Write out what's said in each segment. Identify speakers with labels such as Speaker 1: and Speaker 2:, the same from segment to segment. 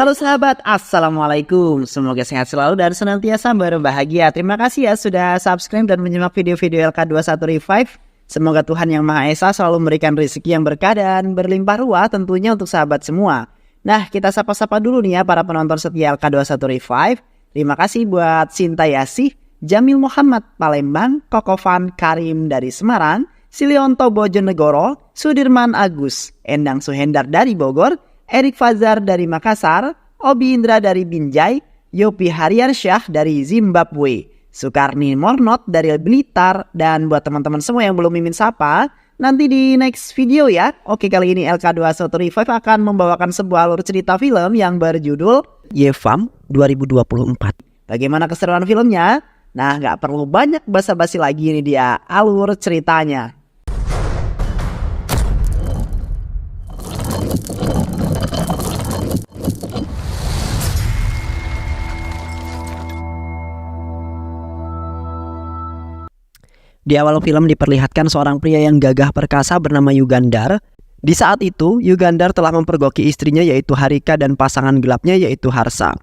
Speaker 1: Halo sahabat, Assalamualaikum. Semoga sehat selalu dan senantiasa berbahagia. Terima kasih ya sudah subscribe dan menyimak video-video LK21 Revive. Semoga Tuhan Yang Maha Esa selalu memberikan rezeki yang berkah dan berlimpah ruah tentunya untuk sahabat semua. Nah, kita sapa-sapa dulu nih ya para penonton setia LK21 Revive. Terima kasih buat Sinta Yasih, Jamil Muhammad Palembang, Kokofan Karim dari Semarang, Silionto Bojonegoro, Sudirman Agus, Endang Suhendar dari Bogor, Erik Fazar dari Makassar, Obi Indra dari Binjai, Yopi Hariansyah dari Zimbabwe, Sukarni Mornot dari Blitar, dan buat teman-teman semua yang belum mimin sapa, nanti di next video ya. Oke, kali ini LK21 Revive akan membawakan sebuah alur cerita film yang berjudul Yevam 2024. Bagaimana keseruan filmnya? Nah, nggak perlu banyak basa-basi lagi, ini dia alur ceritanya. Di awal film diperlihatkan seorang pria yang gagah perkasa bernama Yugandar. Di saat itu, Yugandar telah mempergoki istrinya yaitu Harika dan pasangan gelapnya yaitu Harsa.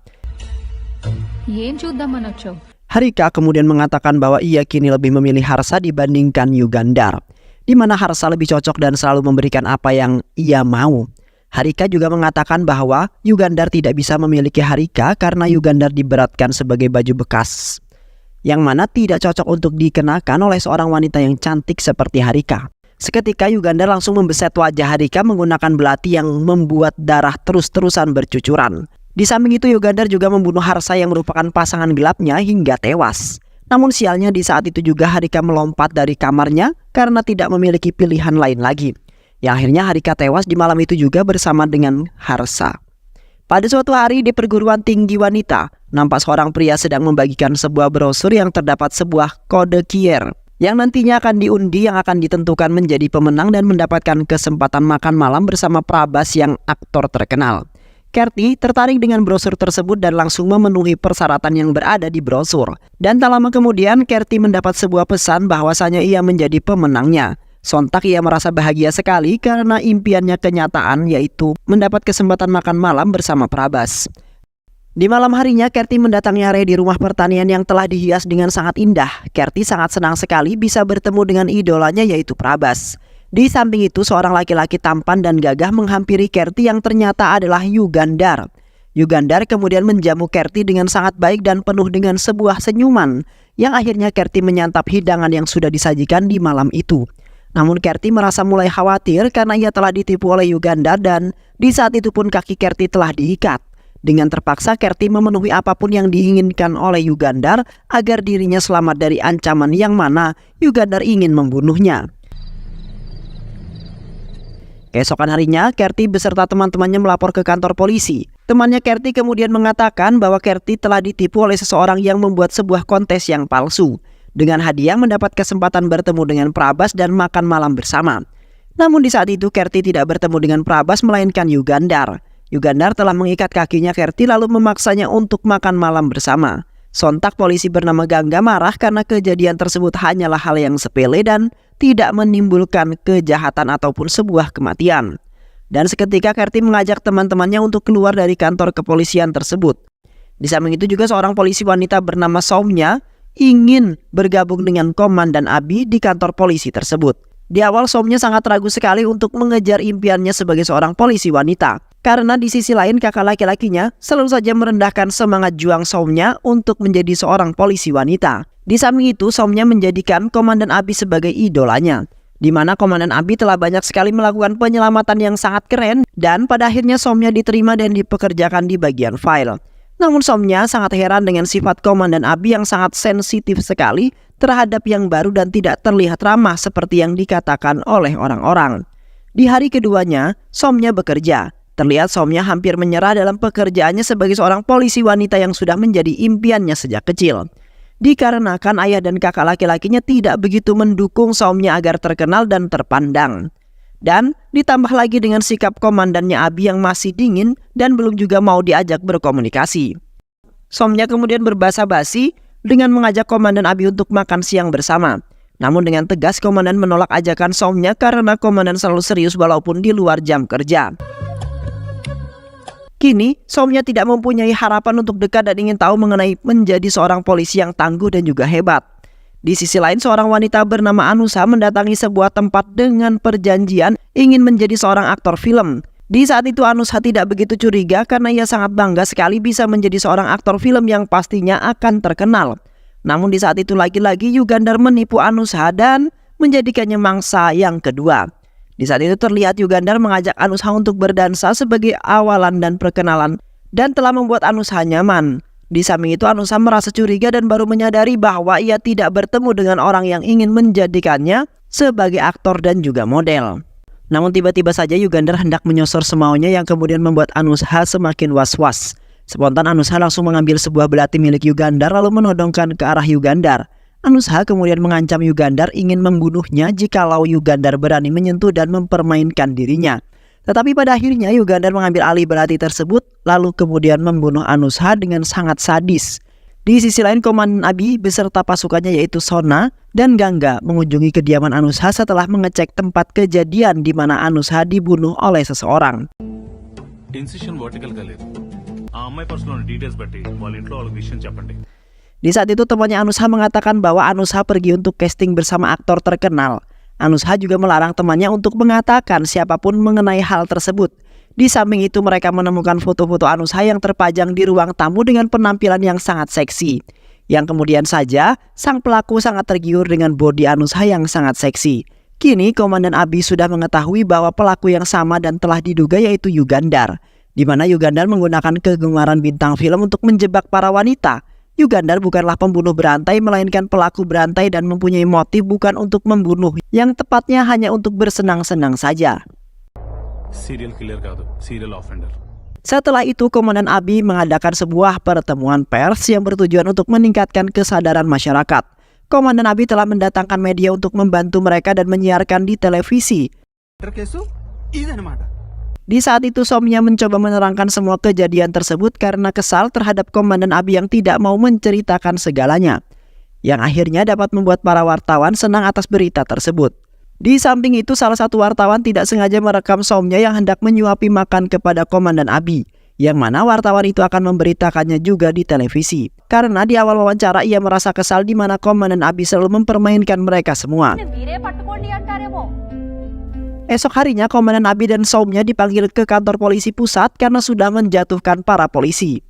Speaker 1: Harika kemudian mengatakan bahwa ia kini lebih memilih Harsa dibandingkan Yugandar, di mana Harsa lebih cocok dan selalu memberikan apa yang ia mau. Harika juga mengatakan bahwa Yugandar tidak bisa memiliki Harika karena Yugandar diberatkan sebagai baju bekas, yang mana tidak cocok untuk dikenakan oleh seorang wanita yang cantik seperti Harika. Seketika Yugandar langsung membeset wajah Harika menggunakan belati yang membuat darah terus-terusan bercucuran. Di samping itu Yugandar juga membunuh Harsa yang merupakan pasangan gelapnya hingga tewas. Namun sialnya di saat itu juga Harika melompat dari kamarnya karena tidak memiliki pilihan lain lagi. Yang akhirnya Harika tewas di malam itu juga bersama dengan Harsa. Pada suatu hari di perguruan tinggi wanita, nampak seorang pria sedang membagikan sebuah brosur yang terdapat sebuah kode QR yang nantinya akan diundi yang akan ditentukan menjadi pemenang dan mendapatkan kesempatan makan malam bersama Prabas yang aktor terkenal. Kerti tertarik dengan brosur tersebut dan langsung memenuhi persyaratan yang berada di brosur. Dan tak lama kemudian Kerti mendapat sebuah pesan bahwasanya ia menjadi pemenangnya. Sontak ia merasa bahagia sekali karena impiannya kenyataan, yaitu mendapat kesempatan makan malam bersama Prabas. Di malam harinya Kerti mendatangi area di rumah pertanian yang telah dihias dengan sangat indah. Kerti sangat senang sekali bisa bertemu dengan idolanya yaitu Prabas. Di samping itu seorang laki-laki tampan dan gagah menghampiri Kerti yang ternyata adalah Yugandar. Yugandar kemudian menjamu Kerti dengan sangat baik dan penuh dengan sebuah senyuman, yang akhirnya Kerti menyantap hidangan yang sudah disajikan di malam itu. Namun Kerti merasa mulai khawatir karena ia telah ditipu oleh Yugandar dan di saat itu pun kaki Kerti telah diikat. Dengan terpaksa Kerti memenuhi apapun yang diinginkan oleh Yugandar agar dirinya selamat dari ancaman yang mana Yugandar ingin membunuhnya. Keesokan harinya Kerti beserta teman-temannya melapor ke kantor polisi. Temannya Kerti kemudian mengatakan bahwa Kerti telah ditipu oleh seseorang yang membuat sebuah kontes yang palsu. Dengan hadiah mendapat kesempatan bertemu dengan Prabas dan makan malam bersama. Namun di saat itu Kerti tidak bertemu dengan Prabas melainkan Yugandar. Yugandar telah mengikat kakinya Kerti lalu memaksanya untuk makan malam bersama. Sontak polisi bernama Gangga marah karena kejadian tersebut hanyalah hal yang sepele dan tidak menimbulkan kejahatan ataupun sebuah kematian. Dan seketika Kerti mengajak teman-temannya untuk keluar dari kantor kepolisian tersebut. Di samping itu juga seorang polisi wanita bernama Soumya ingin bergabung dengan Komandan Abi di kantor polisi tersebut. Di awal Soumya sangat ragu sekali untuk mengejar impiannya sebagai seorang polisi wanita, karena di sisi lain kakak laki-lakinya selalu saja merendahkan semangat juang Soumya untuk menjadi seorang polisi wanita. Di samping itu Soumya menjadikan Komandan Abi sebagai idolanya, di mana Komandan Abi telah banyak sekali melakukan penyelamatan yang sangat keren dan pada akhirnya Soumya diterima dan dipekerjakan di bagian file. Namun Soumya sangat heran dengan sifat Komandan Abi yang sangat sensitif sekali terhadap yang baru dan tidak terlihat ramah seperti yang dikatakan oleh orang-orang. Di hari keduanya, Soumya bekerja. Terlihat Soumya hampir menyerah dalam pekerjaannya sebagai seorang polisi wanita yang sudah menjadi impiannya sejak kecil. Dikarenakan ayah dan kakak laki-lakinya tidak begitu mendukung Soumya agar terkenal dan terpandang. Dan ditambah lagi dengan sikap komandannya Abi yang masih dingin dan belum juga mau diajak berkomunikasi. Soumya kemudian berbasa-basi dengan mengajak Komandan Abi untuk makan siang bersama. Namun dengan tegas komandan menolak ajakan Soumya karena komandan selalu serius walaupun di luar jam kerja. Kini, Somnya tidak mempunyai harapan untuk dekat dan ingin tahu mengenai menjadi seorang polisi yang tangguh dan juga hebat. Di sisi lain, seorang wanita bernama Anushha mendatangi sebuah tempat dengan perjanjian ingin menjadi seorang aktor film. Di saat itu Anushha tidak begitu curiga karena ia sangat bangga sekali bisa menjadi seorang aktor film yang pastinya akan terkenal. Namun di saat itu lagi-lagi Yugandhar menipu Anushha dan menjadikannya mangsa yang kedua. Di saat itu terlihat Yugandhar mengajak Anushha untuk berdansa sebagai awalan dan perkenalan dan telah membuat Anushha nyaman. Di samping itu Anushha merasa curiga dan baru menyadari bahwa ia tidak bertemu dengan orang yang ingin menjadikannya sebagai aktor dan juga model. Namun tiba-tiba saja Yugandhar hendak menyosor semaunya yang kemudian membuat Anushha semakin was-was. Spontan Anushha langsung mengambil sebuah belati milik Yugandhar lalu menodongkan ke arah Yugandhar. Anushha kemudian mengancam Yugandhar ingin membunuhnya jikalau Yugandhar berani menyentuh dan mempermainkan dirinya. Tetapi pada akhirnya Yugandhar mengambil alih belati tersebut lalu kemudian membunuh Anushha dengan sangat sadis. Di sisi lain, Komandan Abi beserta pasukannya yaitu Sona dan Ganga mengunjungi kediaman Anushha setelah mengecek tempat kejadian di mana Anushha dibunuh oleh seseorang. Di saat itu temannya Anushha mengatakan bahwa Anushha pergi untuk casting bersama aktor terkenal. Anushha juga melarang temannya untuk mengatakan siapapun mengenai hal tersebut. Di samping itu mereka menemukan foto-foto Anushha yang terpajang di ruang tamu dengan penampilan yang sangat seksi. Yang kemudian saja sang pelaku sangat tergiur dengan bodi Anushha yang sangat seksi. Kini Komandan Abi sudah mengetahui bahwa pelaku yang sama dan telah diduga yaitu Yugandhar, di mana Yugandhar menggunakan kegemaran bintang film untuk menjebak para wanita. Yugandhar bukanlah pembunuh berantai melainkan pelaku berantai dan mempunyai motif bukan untuk membunuh, yang tepatnya hanya untuk bersenang-senang saja.
Speaker 2: Serial killer kadu, serial offender.
Speaker 1: Setelah itu Komandan Abi mengadakan sebuah pertemuan pers yang bertujuan untuk meningkatkan kesadaran masyarakat. Komandan Abi telah mendatangkan media untuk membantu mereka dan menyiarkan di televisi. Di saat itu Somnya mencoba menerangkan semua kejadian tersebut karena kesal terhadap Komandan Abi yang tidak mau menceritakan segalanya, yang akhirnya dapat membuat para wartawan senang atas berita tersebut. Di samping itu salah satu wartawan tidak sengaja merekam Somnya yang hendak menyuapi makan kepada Komandan Abi, yang mana wartawan itu akan memberitakannya juga di televisi. Karena di awal wawancara ia merasa kesal di mana Komandan Abi selalu mempermainkan mereka semua. Esok harinya Komandan Abi dan Somnya dipanggil ke kantor polisi pusat karena sudah menjatuhkan para polisi.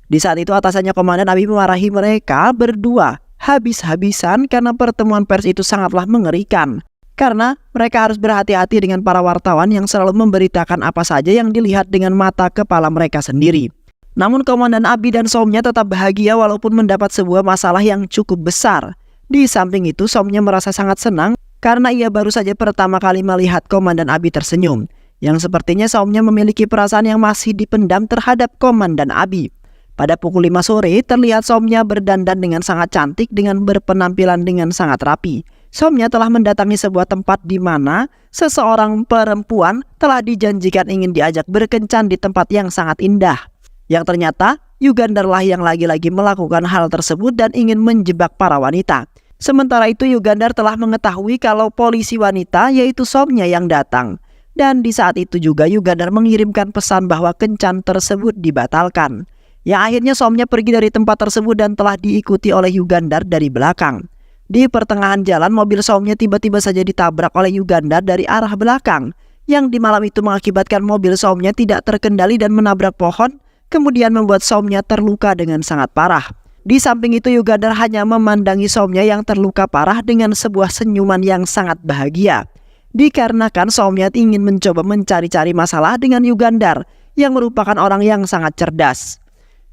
Speaker 1: Di saat itu atasannya Komandan Abi memarahi mereka berdua habis-habisan karena pertemuan pers itu sangatlah mengerikan. Karena mereka harus berhati-hati dengan para wartawan yang selalu memberitakan apa saja yang dilihat dengan mata kepala mereka sendiri. Namun Komandan Abi dan Somnya tetap bahagia walaupun mendapat sebuah masalah yang cukup besar. Di samping itu Somnya merasa sangat senang karena ia baru saja pertama kali melihat Komandan Abi tersenyum, yang sepertinya Somnya memiliki perasaan yang masih dipendam terhadap Komandan Abi. Pada pukul 5 sore, terlihat Somnya berdandan dengan sangat cantik dengan berpenampilan dengan sangat rapi. Somnya telah mendatangi sebuah tempat di mana seseorang perempuan telah dijanjikan ingin diajak berkencan di tempat yang sangat indah. Yang ternyata Yugandhar lah yang lagi-lagi melakukan hal tersebut dan ingin menjebak para wanita. Sementara itu Yugandhar telah mengetahui kalau polisi wanita yaitu Somnya yang datang. Dan di saat itu juga Yugandhar mengirimkan pesan bahwa kencan tersebut dibatalkan. Yang akhirnya Somnya pergi dari tempat tersebut dan telah diikuti oleh Yugandhar dari belakang. Di pertengahan jalan mobil Somnya tiba-tiba saja ditabrak oleh Yugandhar dari arah belakang. Yang di malam itu mengakibatkan mobil Somnya tidak terkendali dan menabrak pohon. Kemudian membuat Somnya terluka dengan sangat parah. Di samping itu Yugandhar hanya memandangi Somnya yang terluka parah dengan sebuah senyuman yang sangat bahagia. Dikarenakan Somnya ingin mencoba mencari-cari masalah dengan Yugandhar yang merupakan orang yang sangat cerdas.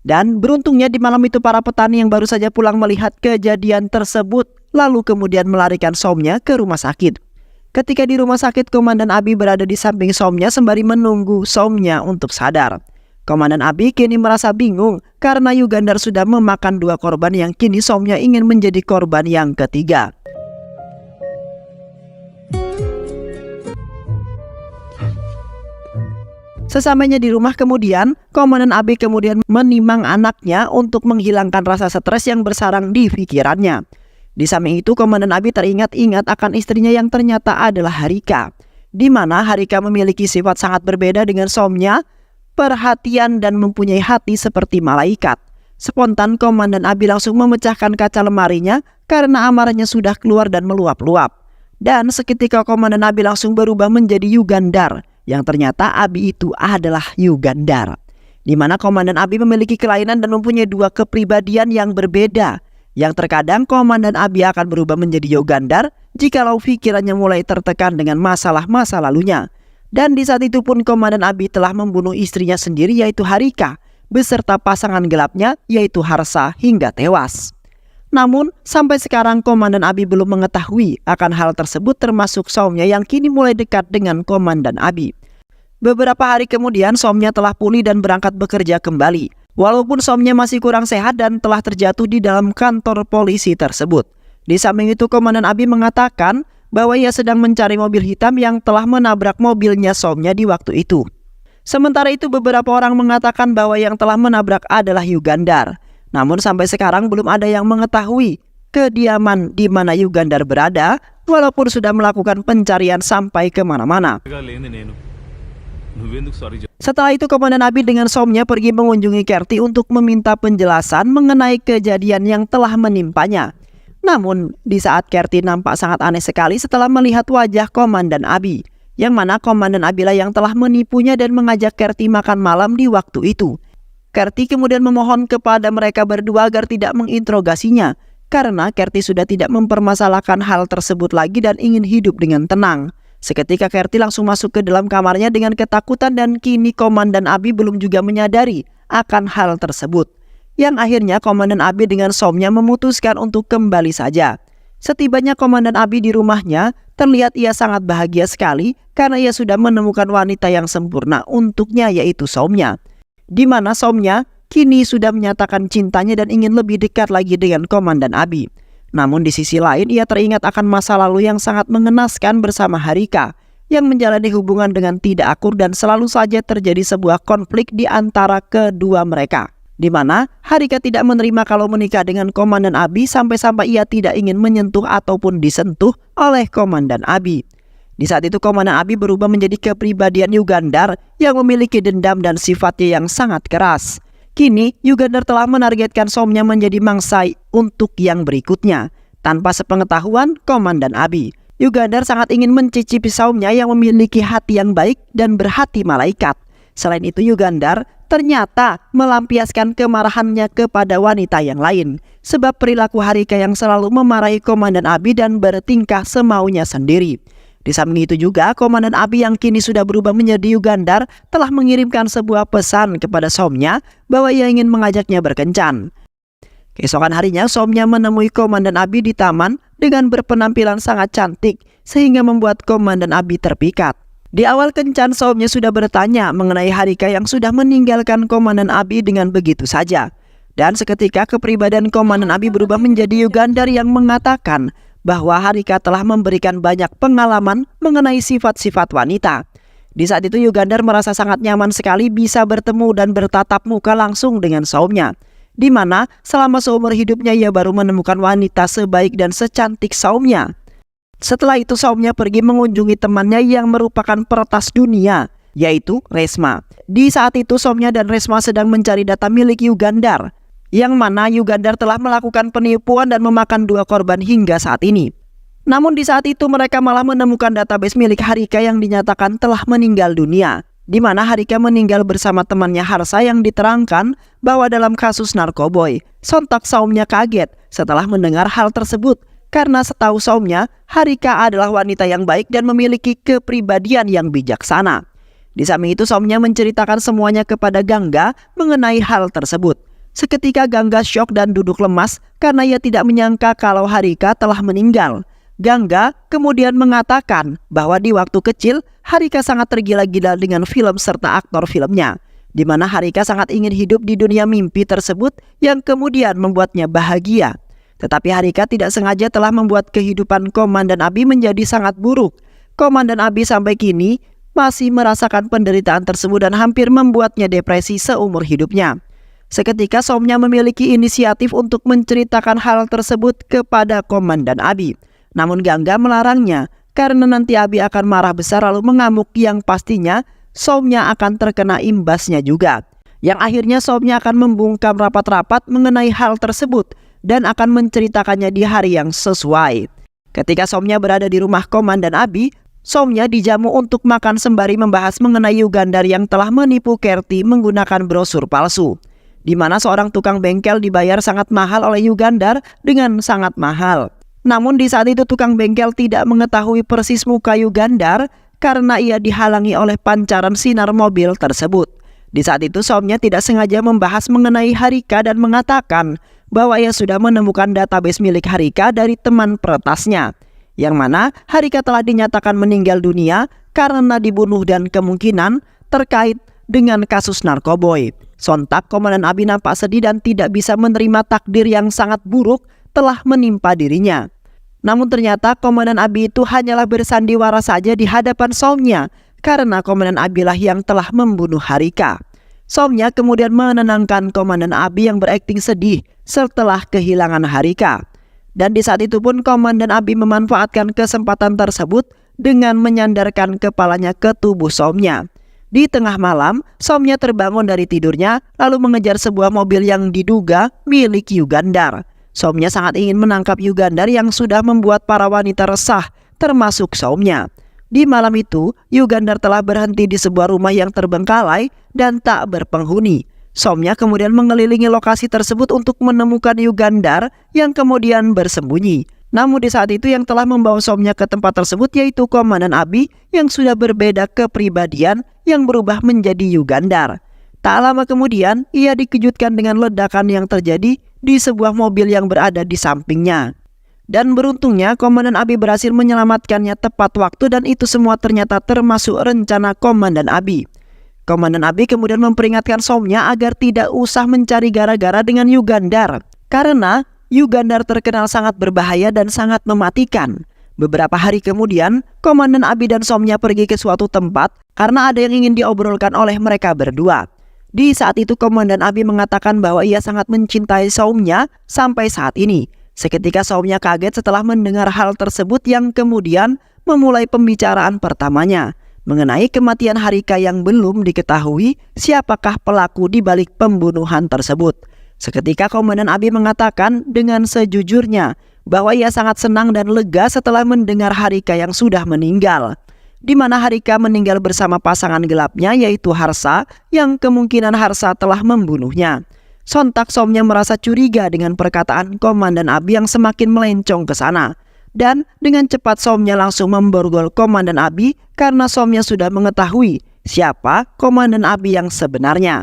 Speaker 1: Dan beruntungnya di malam itu para petani yang baru saja pulang melihat kejadian tersebut lalu kemudian melarikan Somnya ke rumah sakit. Ketika di rumah sakit Komandan Abi berada di samping Somnya sembari menunggu Somnya untuk sadar. Komandan Abi kini merasa bingung karena Yugandhar sudah memakan 2 korban yang kini Somnya ingin menjadi korban yang ketiga. Sesampainya di rumah kemudian, Komandan Abi kemudian menimang anaknya untuk menghilangkan rasa stres yang bersarang di pikirannya. Di samping itu Komandan Abi teringat-ingat akan istrinya yang ternyata adalah Harika. Di mana Harika memiliki sifat sangat berbeda dengan Somnya. perhatian, dan mempunyai hati seperti malaikat. Spontan Komandan Abi langsung memecahkan kaca lemarinya karena amarahnya sudah keluar dan meluap-luap. Dan seketika Komandan Abi langsung berubah menjadi Yugandar, yang ternyata Abi itu adalah Yugandar. Di mana Komandan Abi memiliki kelainan dan mempunyai dua kepribadian yang berbeda. Yang terkadang Komandan Abi akan berubah menjadi Yugandar jikalau pikirannya mulai tertekan dengan masalah-masa lalunya. Dan di saat itu pun Komandan Abi telah membunuh istrinya sendiri yaitu Harika, beserta pasangan gelapnya yaitu Harsa hingga tewas. Namun sampai sekarang Komandan Abi belum mengetahui akan hal tersebut, termasuk Somnya yang kini mulai dekat dengan Komandan Abi. Beberapa hari kemudian Somnya telah pulih dan berangkat bekerja kembali. Walaupun Somnya masih kurang sehat dan telah terjatuh di dalam kantor polisi tersebut. Di samping itu Komandan Abi mengatakan bahwa ia sedang mencari mobil hitam yang telah menabrak mobilnya Somnya di waktu itu. Sementara itu beberapa orang mengatakan bahwa yang telah menabrak adalah Yugandar. Namun sampai sekarang belum ada yang mengetahui kediaman di mana Yugandar berada, walaupun sudah melakukan pencarian sampai kemana-mana. Setelah itu Komandan Abi dengan Somnya pergi mengunjungi Kerti untuk meminta penjelasan mengenai kejadian yang telah menimpanya. Namun di saat Kerti nampak sangat aneh sekali setelah melihat wajah Komandan Abi, yang mana Komandan Abi lah yang telah menipunya dan mengajak Kerti makan malam di waktu itu. Kerti kemudian memohon kepada mereka berdua agar tidak menginterogasinya, karena Kerti sudah tidak mempermasalahkan hal tersebut lagi dan ingin hidup dengan tenang. Seketika Kerti langsung masuk ke dalam kamarnya dengan ketakutan dan kini Komandan Abi belum juga menyadari akan hal tersebut. Yang akhirnya Komandan Abi dengan Somnya memutuskan untuk kembali saja. Setibanya Komandan Abi di rumahnya, terlihat ia sangat bahagia sekali karena ia sudah menemukan wanita yang sempurna untuknya yaitu Somnya. Di mana Somnya kini sudah menyatakan cintanya dan ingin lebih dekat lagi dengan Komandan Abi. Namun di sisi lain ia teringat akan masa lalu yang sangat mengenaskan bersama Harika, yang menjalani hubungan dengan tidak akur dan selalu saja terjadi sebuah konflik di antara kedua mereka. Di mana Harika tidak menerima kalau menikah dengan Komandan Abi sampai-sampai ia tidak ingin menyentuh ataupun disentuh oleh Komandan Abi. Di saat itu Komandan Abi berubah menjadi kepribadian Yugandar yang memiliki dendam dan sifatnya yang sangat keras. Kini Yugandar telah menargetkan Somnya menjadi mangsa untuk yang berikutnya. Tanpa sepengetahuan Komandan Abi, Yugandar sangat ingin mencicipi Somnya yang memiliki hati yang baik dan berhati malaikat. Selain itu Yugandar ternyata melampiaskan kemarahannya kepada wanita yang lain, sebab perilaku Harika yang selalu memarahi Komandan Abi dan bertingkah semaunya sendiri. Di samping itu juga Komandan Abi yang kini sudah berubah menjadi Yugandar telah mengirimkan sebuah pesan kepada Somnya bahwa ia ingin mengajaknya berkencan. Keesokan harinya Somnya menemui Komandan Abi di taman dengan berpenampilan sangat cantik sehingga membuat Komandan Abi terpikat. Di awal kencan Somnya sudah bertanya mengenai Harika yang sudah meninggalkan Komandan Abi dengan begitu saja. Dan seketika kepribadian Komandan Abi berubah menjadi Yugandar yang mengatakan bahwa Harika telah memberikan banyak pengalaman mengenai sifat-sifat wanita. Di saat itu Yugandar merasa sangat nyaman sekali bisa bertemu dan bertatap muka langsung dengan Somnya. Di mana selama seumur hidupnya ia baru menemukan wanita sebaik dan secantik Somnya. Setelah itu Somnya pergi mengunjungi temannya yang merupakan peretas dunia, yaitu Resma. Di saat itu Somnya dan Resma sedang mencari data milik Yugandar, yang mana Yugandar telah melakukan penipuan dan memakan 2 korban hingga saat ini. Namun di saat itu mereka malah menemukan database milik Harika yang dinyatakan telah meninggal dunia, di mana Harika meninggal bersama temannya Harsa yang diterangkan bahwa dalam kasus narkoboy. Sontak Somnya kaget setelah mendengar hal tersebut, karena setahu Somnya Harika adalah wanita yang baik dan memiliki kepribadian yang bijaksana. Di samping itu Somnya menceritakan semuanya kepada Gangga mengenai hal tersebut. Seketika Gangga syok dan duduk lemas karena ia tidak menyangka kalau Harika telah meninggal. Gangga kemudian mengatakan bahwa di waktu kecil Harika sangat tergila-gila dengan film serta aktor filmnya, di mana Harika sangat ingin hidup di dunia mimpi tersebut yang kemudian membuatnya bahagia. Tetapi Harika tidak sengaja telah membuat kehidupan Komandan Abi menjadi sangat buruk. Komandan Abi sampai kini masih merasakan penderitaan tersebut dan hampir membuatnya depresi seumur hidupnya. Seketika Somnya memiliki inisiatif untuk menceritakan hal tersebut kepada Komandan Abi. Namun Gangga melarangnya karena nanti Abi akan marah besar lalu mengamuk yang pastinya Somnya akan terkena imbasnya juga. Yang akhirnya Somnya akan membungkam rapat-rapat mengenai hal tersebut dan akan menceritakannya di hari yang sesuai. Ketika Somnya berada di rumah Komandan Abi, Somnya dijamu untuk makan sembari membahas mengenai Yugandar yang telah menipu Kerti menggunakan brosur palsu, di mana seorang tukang bengkel dibayar sangat mahal oleh Yugandar dengan sangat mahal. Namun di saat itu tukang bengkel tidak mengetahui persis muka Yugandar karena ia dihalangi oleh pancaran sinar mobil tersebut. Di saat itu Somnya tidak sengaja membahas mengenai Harika dan mengatakan bahwa ia sudah menemukan database milik Harika dari teman peretasnya, yang mana Harika telah dinyatakan meninggal dunia karena dibunuh dan kemungkinan terkait dengan kasus narkoboy. Sontak Komandan Abi nampak sedih dan tidak bisa menerima takdir yang sangat buruk telah menimpa dirinya. Namun ternyata Komandan Abi itu hanyalah bersandiwara saja di hadapan Somnya karena Komandan Abi lah yang telah membunuh Harika. Somnya kemudian menenangkan Komandan Abi yang berakting sedih setelah kehilangan Harika. Dan di saat itu pun Komandan Abi memanfaatkan kesempatan tersebut dengan menyandarkan kepalanya ke tubuh Somnya. Di tengah malam, Somnya terbangun dari tidurnya lalu mengejar sebuah mobil yang diduga milik Yugandar. Somnya sangat ingin menangkap Yugandar yang sudah membuat para wanita resah, termasuk Somnya. Di malam itu, Yugandar telah berhenti di sebuah rumah yang terbengkalai dan tak berpenghuni. Somnya kemudian mengelilingi lokasi tersebut untuk menemukan Yugandar yang kemudian bersembunyi. Namun di saat itu yang telah membawa Somnya ke tempat tersebut yaitu Komandan Abi yang sudah berbeda kepribadian yang berubah menjadi Yugandar. Tak lama kemudian, ia dikejutkan dengan ledakan yang terjadi di sebuah mobil yang berada di sampingnya. Dan beruntungnya Komandan Abi berhasil menyelamatkannya tepat waktu dan itu semua ternyata termasuk rencana Komandan Abi. Komandan Abi kemudian memperingatkan Somnya agar tidak usah mencari gara-gara dengan Yugandar karena Yugandar terkenal sangat berbahaya dan sangat mematikan. Beberapa hari kemudian, Komandan Abi dan Somnya pergi ke suatu tempat karena ada yang ingin diobrolkan oleh mereka berdua. Di saat itu Komandan Abi mengatakan bahwa ia sangat mencintai Somnya sampai saat ini. Seketika Somnya kaget setelah mendengar hal tersebut yang kemudian memulai pembicaraan pertamanya mengenai kematian Harika yang belum diketahui siapakah pelaku di balik pembunuhan tersebut. Seketika Komandan Abi mengatakan dengan sejujurnya bahwa ia sangat senang dan lega setelah mendengar Harika yang sudah meninggal, di mana Harika meninggal bersama pasangan gelapnya yaitu Harsa yang kemungkinan Harsa telah membunuhnya. Sontak Somnya merasa curiga dengan perkataan Komandan Abi yang semakin melencong ke sana. Dan dengan cepat Somnya langsung memborgol Komandan Abi karena Somnya sudah mengetahui siapa Komandan Abi yang sebenarnya.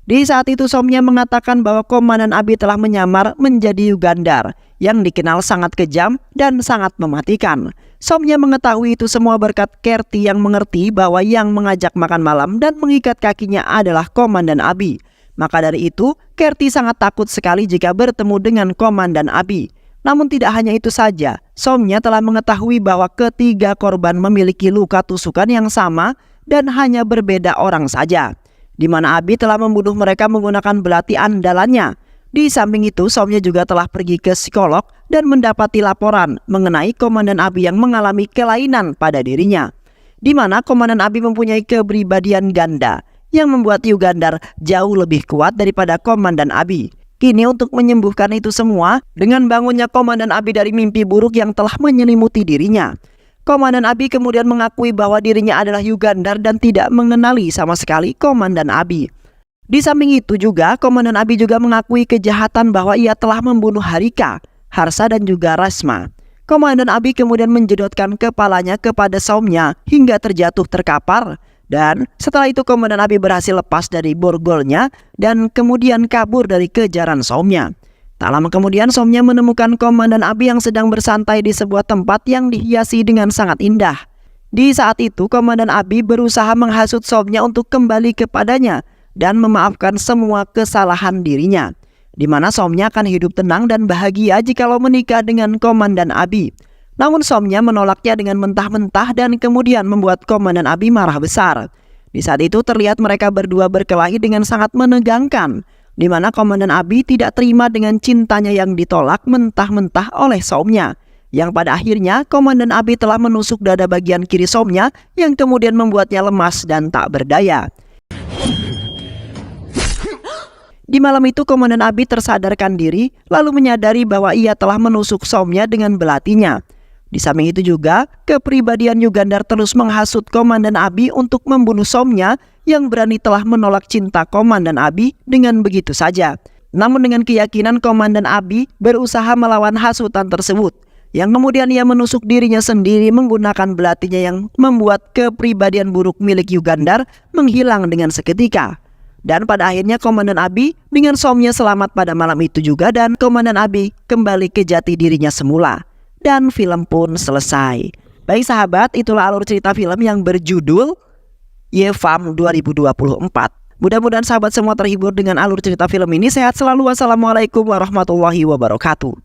Speaker 1: Di saat itu Somnya mengatakan bahwa Komandan Abi telah menyamar menjadi Yugandar yang dikenal sangat kejam dan sangat mematikan. Somnya mengetahui itu semua berkat Kerti yang mengerti bahwa yang mengajak makan malam dan mengikat kakinya adalah Komandan Abi. Maka dari itu, Kerti sangat takut sekali jika bertemu dengan Komandan Abi. Namun tidak hanya itu saja, Somnya telah mengetahui bahwa ketiga korban memiliki luka tusukan yang sama dan hanya berbeda orang saja, di mana Abi telah membunuh mereka menggunakan belati andalannya. Di samping itu, Somnya juga telah pergi ke psikolog dan mendapati laporan mengenai Komandan Abi yang mengalami kelainan pada dirinya, di mana Komandan Abi mempunyai kepribadian ganda yang membuat Yugandar jauh lebih kuat daripada Komandan Abi. Kini untuk menyembuhkan itu semua, dengan bangunnya Komandan Abi dari mimpi buruk yang telah menyelimuti dirinya, Komandan Abi kemudian mengakui bahwa dirinya adalah Yugandar dan tidak mengenali sama sekali Komandan Abi. Di samping itu juga, Komandan Abi juga mengakui kejahatan bahwa ia telah membunuh Harika, Harsa dan juga Rasma. Komandan Abi kemudian menjedotkan kepalanya kepada Somnya hingga terjatuh terkapar. Dan setelah itu Komandan Abi berhasil lepas dari borgolnya dan kemudian kabur dari kejaran Somnya. Tak lama kemudian Somnya menemukan Komandan Abi yang sedang bersantai di sebuah tempat yang dihiasi dengan sangat indah. Di saat itu Komandan Abi berusaha menghasut Somnya untuk kembali kepadanya dan memaafkan semua kesalahan dirinya, di mana Somnya akan hidup tenang dan bahagia jikalau menikah dengan Komandan Abi. Namun Somnya menolaknya dengan mentah-mentah dan kemudian membuat Komandan Abi marah besar. Di saat itu terlihat mereka berdua berkelahi dengan sangat menegangkan, di mana Komandan Abi tidak terima dengan cintanya yang ditolak mentah-mentah oleh Somnya. yang pada akhirnya Komandan Abi telah menusuk dada bagian kiri Somnya yang kemudian membuatnya lemas dan tak berdaya. Di malam itu Komandan Abi tersadarkan diri lalu menyadari bahwa ia telah menusuk Somnya dengan belatinya. Di samping itu juga, kepribadian Yugandar terus menghasut Komandan Abi untuk membunuh Somnya yang berani telah menolak cinta Komandan Abi dengan begitu saja. Namun dengan keyakinan Komandan Abi berusaha melawan hasutan tersebut, yang kemudian ia menusuk dirinya sendiri menggunakan belatinya yang membuat kepribadian buruk milik Yugandar menghilang dengan seketika. Dan pada akhirnya Komandan Abi dengan Somnya selamat pada malam itu juga dan Komandan Abi kembali ke jati dirinya semula. Dan film pun selesai. Baik sahabat, itulah alur cerita film yang berjudul Yevam 2024. Mudah-mudahan sahabat semua terhibur dengan alur cerita film ini. Sehat selalu. Wassalamualaikum warahmatullahi wabarakatuh.